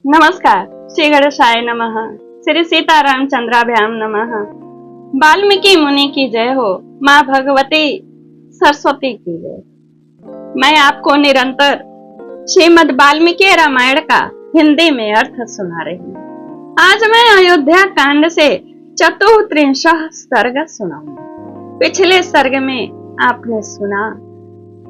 नमस्कार। श्री गणेशाय नमः। श्री सीतारामचंद्राभ्याम नमः। वाल्मीकि मुनि की जय हो। माँ भगवती सरस्वती की जय। मैं आपको निरंतर श्रीमद् वाल्मीकि रामायण का हिंदी में अर्थ सुना रही हूँ। आज मैं अयोध्या कांड से 34वां सर्ग सुनाऊंगी। पिछले सर्ग में आपने सुना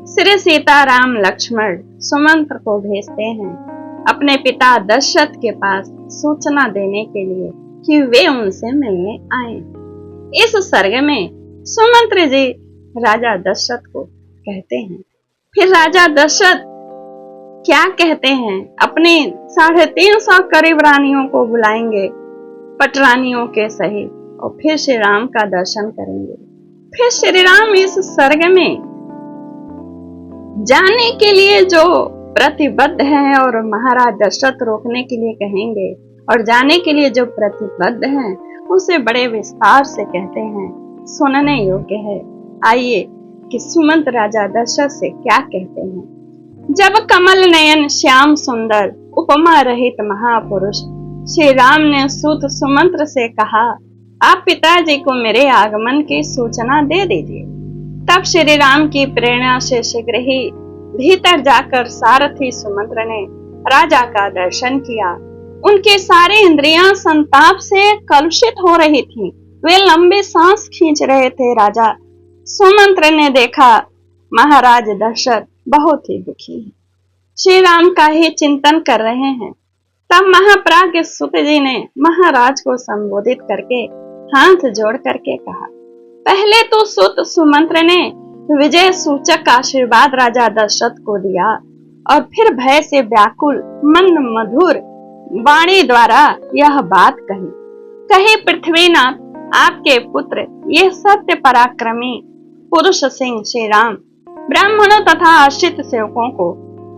श्री सीताराम लक्ष्मण सुमंत्र को भेजते हैं अपने पिता दशरथ के पास सूचना देने के लिए कि वे उनसे मिलने आए। इस सर्ग में सुमंत्र जी राजा दशरथ को कहते हैं। फिर राजा दशरथ क्या कहते हैं? अपनी 350 करीब रानियों को बुलाएंगे, पटरानियों के सहित, और फिर श्री राम का दर्शन करेंगे। फिर श्री राम इस सर्ग में जाने के लिए जो प्रतिबद्ध हैं और महाराज दशरथ रोकने के लिए कहेंगे, और जाने के लिए जो प्रतिबद्ध हैं उसे बड़े विस्तार से कहते हैं, सुनने योग्य है। आइए कि सुमंत राजा दशरथ से क्या कहते हैं। जब कमल नयन श्याम सुंदर उपमा रहित महापुरुष श्री राम ने सूत सुमंत्र से कहा, आप पिताजी को मेरे आगमन की सूचना दे दीजिए। तब श्री राम की प्रेरणा से शीघ्र ही भीतर जाकर सारथी सुमंत्र ने राजा का दर्शन किया। उनकी सारी इंद्रियां संताप से कलुषित हो रही थीं। वे लंबी सांस खींच रहे थे। राजा सुमंत्र ने देखा महाराज दशरथ बहुत ही दुखी हैं, श्री राम का ही चिंतन कर रहे हैं। तब महाप्राज्ञ सुत जी ने महाराज को संबोधित करके हाथ जोड़ करके कहा, पहले तो सुत सुमंत्र ने विजय सूचक आशीर्वाद राजा दशरथ को दिया और फिर भय से व्याकुल मंद मधुर वाणी द्वारा यह बात कही, पृथ्वीनाथ आपके पुत्र ये सत्य पराक्रमी पुरुष सिंह श्री राम ब्राह्मणों तथा आश्रित सेवकों को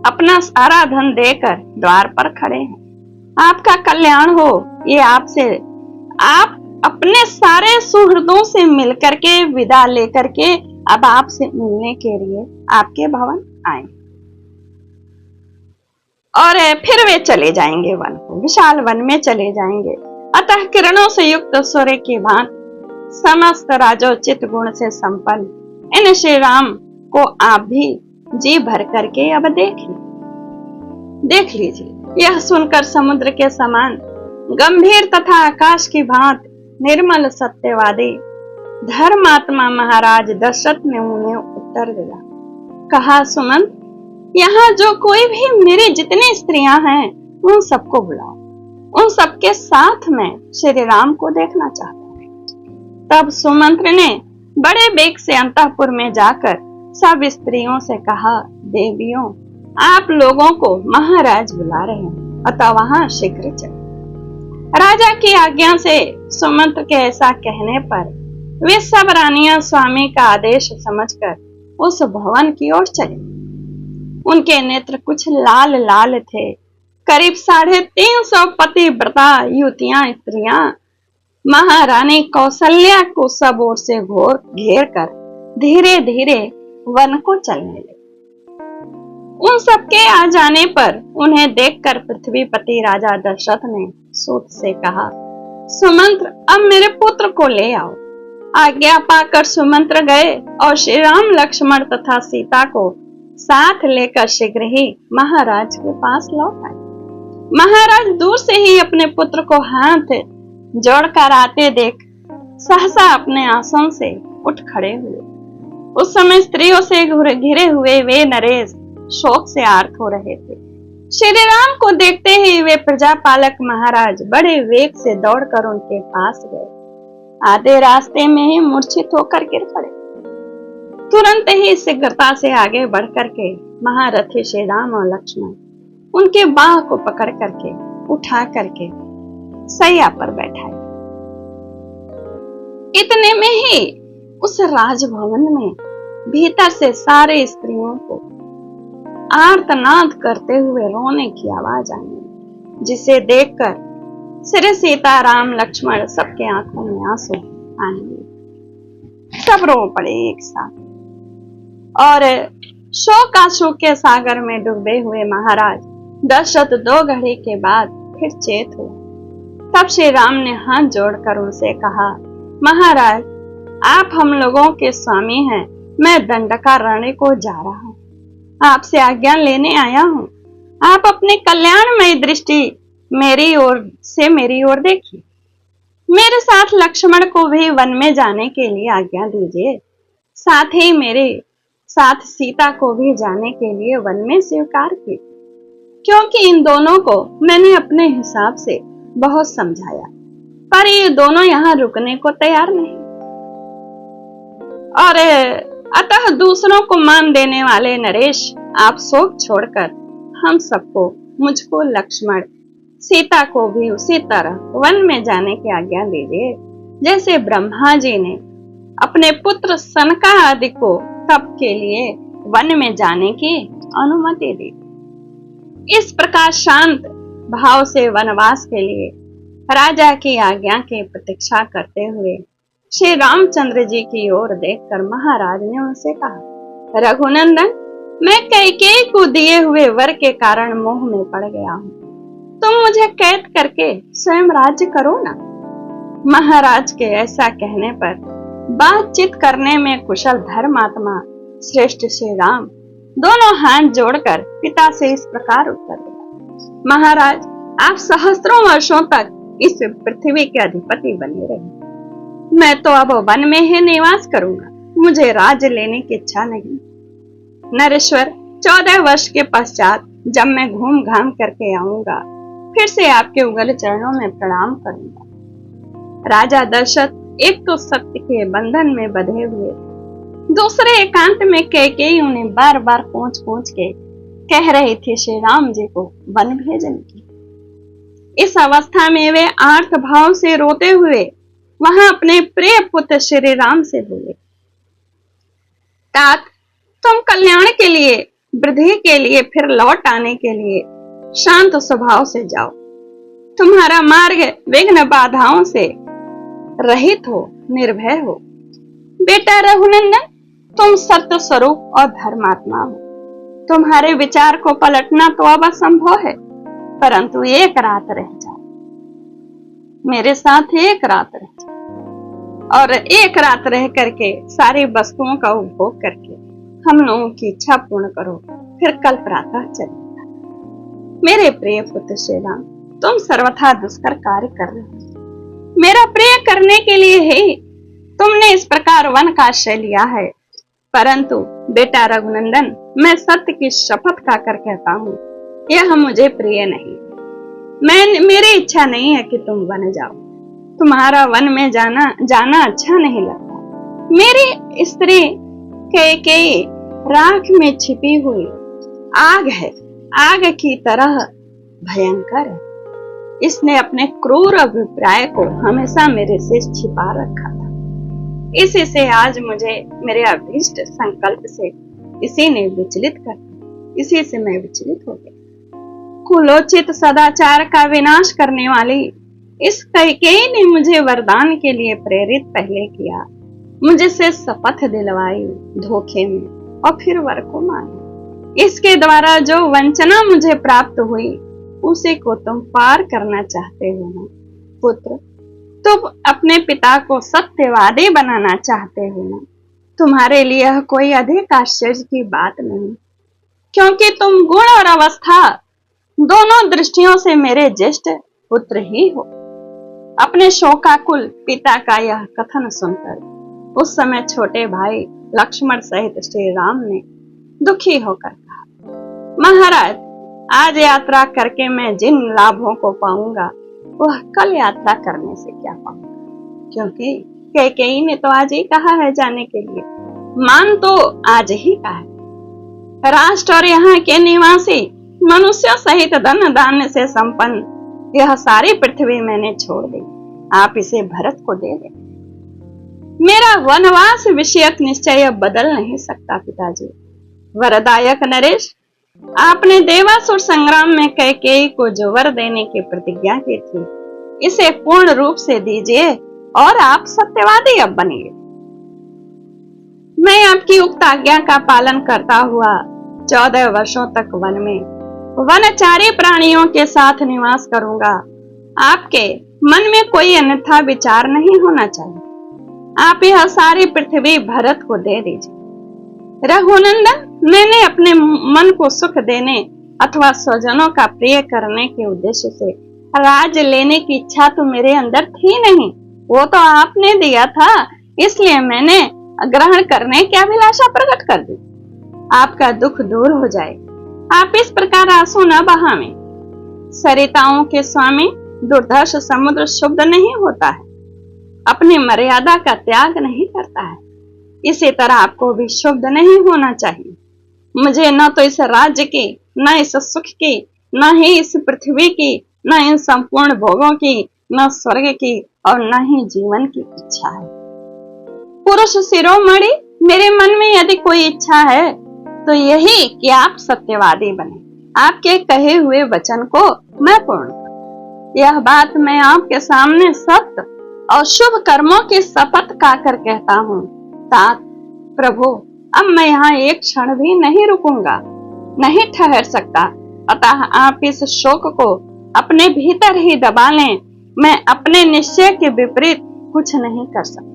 अपना सारा धन देकर द्वार पर खड़े हैं। आपका कल्याण हो, ये आपसे आप अपने सारे सुहृदों से मिलकर के विदा लेकर के अब आपसे मिलने के लिए आपके भवन आए और फिर वे चले जाएंगे वन को, विशाल वन में चले जाएंगे। अतः किरणों से युक्त सूर्य की भांति समस्त राजोचित गुण से संपन्न इन श्री राम को आप भी जी भर करके अब देख लीजिए। यह सुनकर समुद्र के समान गंभीर तथा आकाश की भांति निर्मल सत्यवादी धर्मात्मा महाराज दशरथ ने उन्हें उत्तर दिया। कहा, सुमंत, यहाँ जो कोई भी मेरी जितनी स्त्रियां हैं उन सबको बुलाओ। उन सबके साथ मैं श्री राम को देखना चाहता हूँ। तब सुमंत्र ने बड़े वेग से अंतःपुर में जाकर सब स्त्रियों से कहा, देवियों, आप लोगों को महाराज बुला रहे हैं, अतः वहां शीघ्र चले। राजा की आज्ञा से सुमंत्र के ऐसा कहने पर वे सब रानियां स्वामी का आदेश समझकर उस भवन की ओर चली। उनके नेत्र कुछ लाल लाल थे। करीब 350 पतिव्रता युवतियां स्त्रियां महारानी कौशल्या को सब ओर से घेर कर धीरे धीरे वन को चलने लगी। उन सबके आ जाने पर उन्हें देखकर पृथ्वीपति राजा दशरथ ने सूत से कहा, सुमंत्र, अब मेरे पुत्र को ले आओ। आज्ञा पाकर सुमंत्र गए और श्री राम लक्ष्मण तथा सीता को साथ लेकर शीघ्र ही महाराज के पास लौट आए। महाराज दूर से ही अपने पुत्र को हाथ जोड़कर आते देख सहसा अपने आसन से उठ खड़े हुए। उस समय स्त्रियों से घिरे हुए वे नरेश शोक से आर्त हो रहे थे। श्री राम को देखते ही वे प्रजापालक महाराज बड़े वेग से दौड़कर उनके पास गए। आधे रास्ते में ही मूर्छित होकर गिर पड़े। तुरंत ही शीघ्रता से आगे बढ़ करके महारथी श्री राम और लक्ष्मण उनके बाह को पकड़ करके उठा करके सैया पर बैठाए। इतने में ही उस राजभवन में भीतर से सारे स्त्रियों को आर्तनाद करते हुए रोने की आवाज आई, जिसे देखकर श्री सीताराम लक्ष्मण सबके आंखों में आंसू आएंगे। सब रो पड़े एक साथ और शोक आंसू के सागर में डूबे हुए महाराज दशरथ 2 घड़ी के बाद फिर चेत हुआ। तब श्री राम ने हाथ जोड़कर उनसे कहा, महाराज, आप हम लोगों के स्वामी हैं। मैं दंडकारण्य को जा रहा हूँ, आपसे आज्ञा लेने आया हूँ। आप अपने कल्याणमय दृष्टि मेरी ओर देखिए। मेरे साथ लक्ष्मण को भी वन में जाने के लिए आज्ञा दीजिए। साथ ही मेरे साथ सीता को भी जाने के लिए वन में स्वीकार कीजिए, क्योंकि इन दोनों को मैंने अपने हिसाब से बहुत समझाया, पर ये दोनों यहाँ रुकने को तैयार नहीं। और अतः दूसरों को मान देने वाले नरेश, आप शोक छोड़कर हम सबको, मुझको, लक्ष्मण, सीता को भी उसी तरह वन में जाने की आज्ञा दीजिए, जैसे ब्रह्मा जी ने अपने पुत्र सनका आदि को तप के लिए वन में जाने की अनुमति दी। इस प्रकार शांत भाव से वनवास के लिए राजा की आज्ञा की प्रतीक्षा करते हुए श्री रामचंद्र जी की ओर देखकर महाराज ने उनसे कहा, रघुनंदन, मैं कैकेयी को दिए हुए वर के कारण मोह में पड़ गया हूँ। तुम मुझे कैद करके स्वयं राज्य करो ना। महाराज के ऐसा कहने पर बातचीत करने में कुशल धर्मात्मा श्रेष्ठ श्री राम दोनों हाथ जोड़कर पिता से इस प्रकार उत्तर दिया, महाराज, आप सहस्त्रों वर्षों तक इस पृथ्वी के अधिपति बने रहे। मैं तो अब वन में ही निवास करूंगा, मुझे राज्य लेने की इच्छा नहीं। नरेश्वर, 14 वर्ष के पश्चात जब मैं घूम घाम करके आऊंगा, फिर से आपके उगल चरणों में प्रणाम करूंगा। राजा दशरथ एक तो सत्य के बंधन में बंधे हुए, दूसरे एकांत में कैकेयी उन्हें बार बार पूछ के कह रही थी श्री राम जी को वन भेजने की। इस अवस्था में वे आर्त भाव से रोते हुए वहां अपने प्रिय पुत्र श्री राम से बोले, तात, तुम कल्याण के लिए, वृद्धि के लिए, फिर लौट आने के लिए शांत स्वभाव से जाओ। तुम्हारा मार्ग विघ्न बाधाओं से रहित हो, निर्भय हो। बेटा रघुनंदन, तुम सत्य स्वरूप और धर्मात्मा हो। तुम्हारे विचार को पलटना तो अब असंभव है, परंतु एक रात रह जाओ, मेरे साथ एक रात रह जाओ, और एक रात रह करके सारी वस्तुओं का उपभोग करके हम लोगों की इच्छा पूर्ण करो, फिर कल प्रातः चलेगा। मेरे प्रिय पुत्र श्री राम, तुम सर्वथा दुष्कर कार्य कर रहे हो। मेरा प्रिय करने के लिए ही तुमने इस प्रकार वन का आश्रय लिया है, परंतु बेटा रघुनंदन, मैं सत्य की शपथ खाकर कहता हूँ, यह मुझे प्रिय नहीं। मेरी इच्छा नहीं है कि तुम वन जाओ। तुम्हारा वन में जाना अच्छा नहीं लगता। मेरी स्त्री कैकेयी राख में छिपी हुई आग है, आग की तरह भयंकर है। इसने अपने क्रूर अभिप्राय को हमेशा मेरे से छिपा रखा था। इसी से आज मुझे मेरे अभीष्ट संकल्प से इसी ने विचलित कर दिया। इसी से मैं विचलित हो गया। कुलोचित सदाचार का विनाश करने वाली इस कैकेयी ने मुझे वरदान के लिए प्रेरित पहले किया, मुझे से शपथ दिलवाई धोखे में, और फिर वर को माना। इसके द्वारा जो वंचना मुझे प्राप्त हुई, उसे को तुम पार करना चाहते हो ना पुत्र। तुम अपने पिता को सत्यवादी बनाना चाहते हो ना। तुम्हारे लिए यह कोई अधिक आश्चर्य की बात नहीं, क्योंकि तुम गुण और अवस्था दोनों दृष्टियों से मेरे ज्येष्ठ पुत्र ही हो। अपने शोकाकुल पिता का यह कथन सुनकर उस समय छोटे भाई लक्ष्मण सहित श्री राम ने दुखी होकर कहा, महाराज, आज यात्रा करके मैं जिन लाभों को पाऊंगा, वह कल यात्रा करने से क्या पाऊंगा, क्योंकि कैकेयी ने तो आज ही कहा है जाने के लिए। मान तो आज ही का है। राष्ट्र और यहाँ के निवासी मनुष्यों सहित धन धान्य से संपन्न यह सारी पृथ्वी मैंने छोड़ दी। आप इसे भरत को दे दे। मेरा वनवास विषयक निश्चय अब बदल नहीं सकता पिताजी। वरदायक नरेश, आपने देवासुर संग्राम में कैकेयी को जो वर देने की प्रतिज्ञा की थी, इसे पूर्ण रूप से दीजिए और आप सत्यवादी अब बनिए। मैं आपकी उक्त आज्ञा का पालन करता हुआ 14 वर्षों तक वन में वनचारी प्राणियों के साथ निवास करूंगा। आपके मन में कोई अन्यथा विचार नहीं होना चाहिए। आप यह सारी पृथ्वी भरत को दे दीजिए। रघुनंदन, मैंने अपने मन को सुख देने अथवा स्वजनों का प्रिय करने के उद्देश्य से राज लेने की इच्छा तो मेरे अंदर थी नहीं, वो तो आपने दिया था, इसलिए मैंने ग्रहण करने की अभिलाषा प्रकट कर दी। आपका दुख दूर हो जाए। आप इस प्रकार आंसू न बहावें। सरिताओं के स्वामी दुर्धर्ष समुद्र शुद्ध नहीं होता है, अपनी मर्यादा का त्याग नहीं करता है। इसी तरह आपको भी शुद्ध नहीं होना चाहिए। मुझे न तो इस राज्य की, न इस सुख की, न ही इस पृथ्वी की, न इन संपूर्ण भोगों की, न स्वर्ग की और न ही जीवन की इच्छा है। पुरुष शिरोमणि, मेरे मन में यदि कोई इच्छा है तो यही कि आप सत्यवादी बने, आपके कहे हुए वचन को मैं पूर्ण करूं। यह बात मैं आपके सामने सत्य और शुभ कर्मों की शपथ खाकर कहता हूँ। तात प्रभु, अब मैं यहाँ एक क्षण भी नहीं रुकूंगा, नहीं ठहर सकता। अतः आप इस शोक को अपने भीतर ही दबा लें। मैं अपने निश्चय के विपरीत कुछ नहीं कर सकता।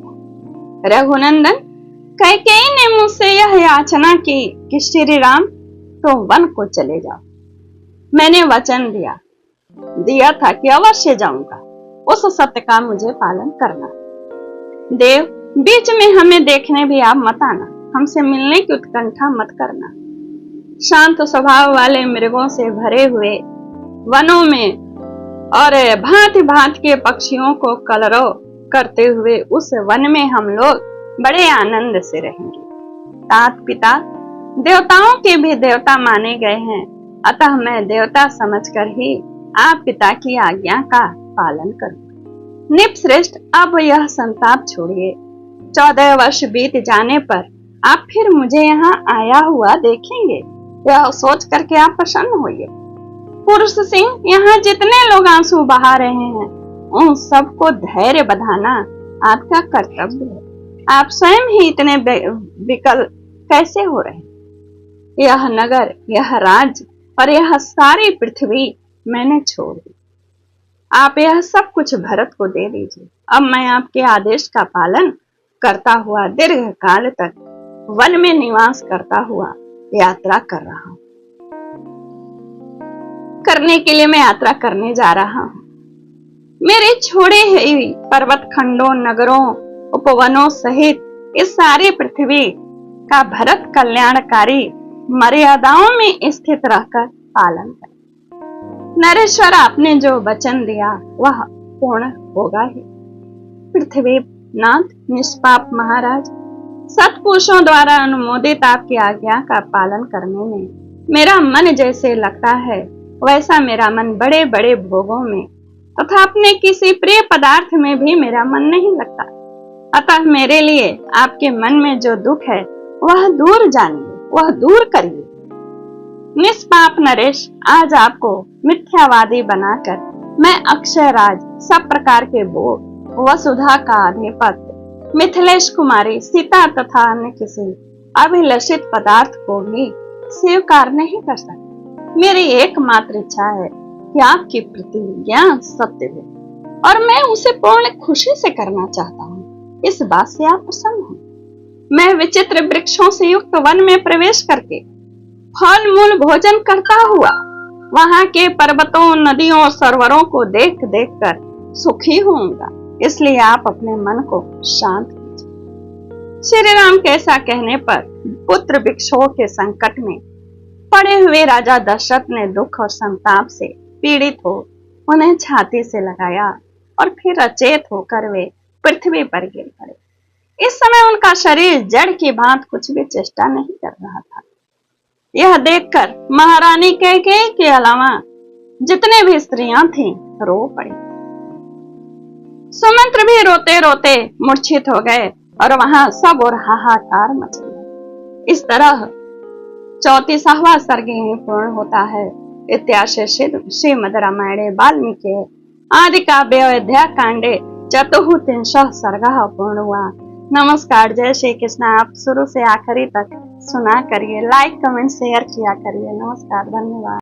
रघुनंदन, कैकेयी ने मुझसे यह याचना की कि श्री राम तो वन को चले जाओ। मैंने वचन दिया था कि अवश्य जाऊंगा। उस सत्य का मुझे पालन करना। देव, बीच में हमें देखने भी आप मत आना, हमसे मिलने की उत्कंठा मत करना। शांत स्वभाव वाले मृगों से भरे हुए वनों में और भांति भांति के पक्षियों को कलरव करते हुए उस वन में हम लोग बड़े आनंद से रहेंगे। तात पिता, देवताओं के भी देवता माने गए हैं, अतः मैं देवता समझकर ही आप पिता की आज्ञा का पालन करूंगा। निपश्रेष्ठ, अब यह संताप छोड़िए। 14 वर्ष बीत जाने पर आप फिर मुझे यहाँ आया हुआ देखेंगे, यह सोच करके आप प्रसन्न होइए। पुरुष सिंह, यहाँ जितने लोग आंसू बहा रहे हैं उन सबको धैर्य बंधाना आपका कर्तव्य है। आप स्वयं ही इतने विकल कैसे हो रहे? यह नगर, यह राज्य और यह सारी पृथ्वी मैंने छोड़ दी। आप यह सब कुछ भरत को दे दीजिए। अब मैं आपके आदेश का पालन करता हुआ दीर्घ काल तक वन में निवास करता हुआ यात्रा कर रहा हूं। करने के लिए मैं यात्रा करने जा रहा हूं। मेरे छोड़े हुए पर्वत खंडों, नगरों, उपवनों सहित इस सारी पृथ्वी का भरत कल्याणकारी मर्यादाओं में स्थित रहकर पालन करें। नरेश्वर, आपने जो वचन दिया वह पूर्ण होगा ही। पृथ्वी नाथ निष्पाप महाराज, सत्पुरुषों द्वारा अनुमोदित आपकी आज्ञा का पालन करने में मेरा मन जैसे लगता है वैसा मेरा मन बड़े बड़े भोगों में तथा अपने किसी प्रिय पदार्थ में भी मेरा मन नहीं लगता। अतः मेरे लिए आपके मन में जो दुख है वह दूर जानिए, वह दूर करिए। निष्पाप नरेश, आज आपको मिथ्यावादी बनाकर मैं अक्षय राज, सब प्रकार के भोग, वसुधा का अधिपत्य, मिथिलेश कुमारी सीता तथा अन्य किसी अभिलषित पदार्थ को भी स्वीकार नहीं कर सकता। मेरी एकमात्र इच्छा है कि आपकी प्रतिज्ञा सत्य हो और मैं उसे पूर्ण खुशी से करना चाहता हूँ। इस बात से आप प्रसन्न हो। मैं विचित्र वृक्षों से युक्त वन में प्रवेश करके फल मूल भोजन करता हुआ वहां के पर्वतों, नदियों और सरोवरों को देख देख कर सुखी होऊंगा। इसलिए आप अपने मन को शांत कीजिए। श्री राम के ऐसा कहने पर पुत्र विक्षोभ के संकट में पड़े हुए राजा दशरथ ने दुख और संताप से पीड़ित हो उन्हें छाती से लगाया और फिर अचेत होकर वे पृथ्वी पर गिर पड़े। इस समय उनका शरीर जड़ की भांति कुछ भी चेष्टा नहीं कर रहा था। यह देखकर महारानी कैकेयी के अलावा जितने भी स्त्रियां थीं रो पड़ी। सुमंत्र भी रोते रोते मूर्छित हो गए और वहां सब और हाहाकार मच गया। इस तरह 34वां सर्ग पूर्ण होता है। इत्याशय श्रीमद् रामायणे वाल्मीकि आदि काव्ये अयोध्या कांडे 34 सर्गः पूर्ण हुआ। नमस्कार, जय श्री कृष्ण। आप शुरू से आखिरी तक सुना करिए, लाइक कमेंट शेयर किया करिए। नमस्कार, धन्यवाद।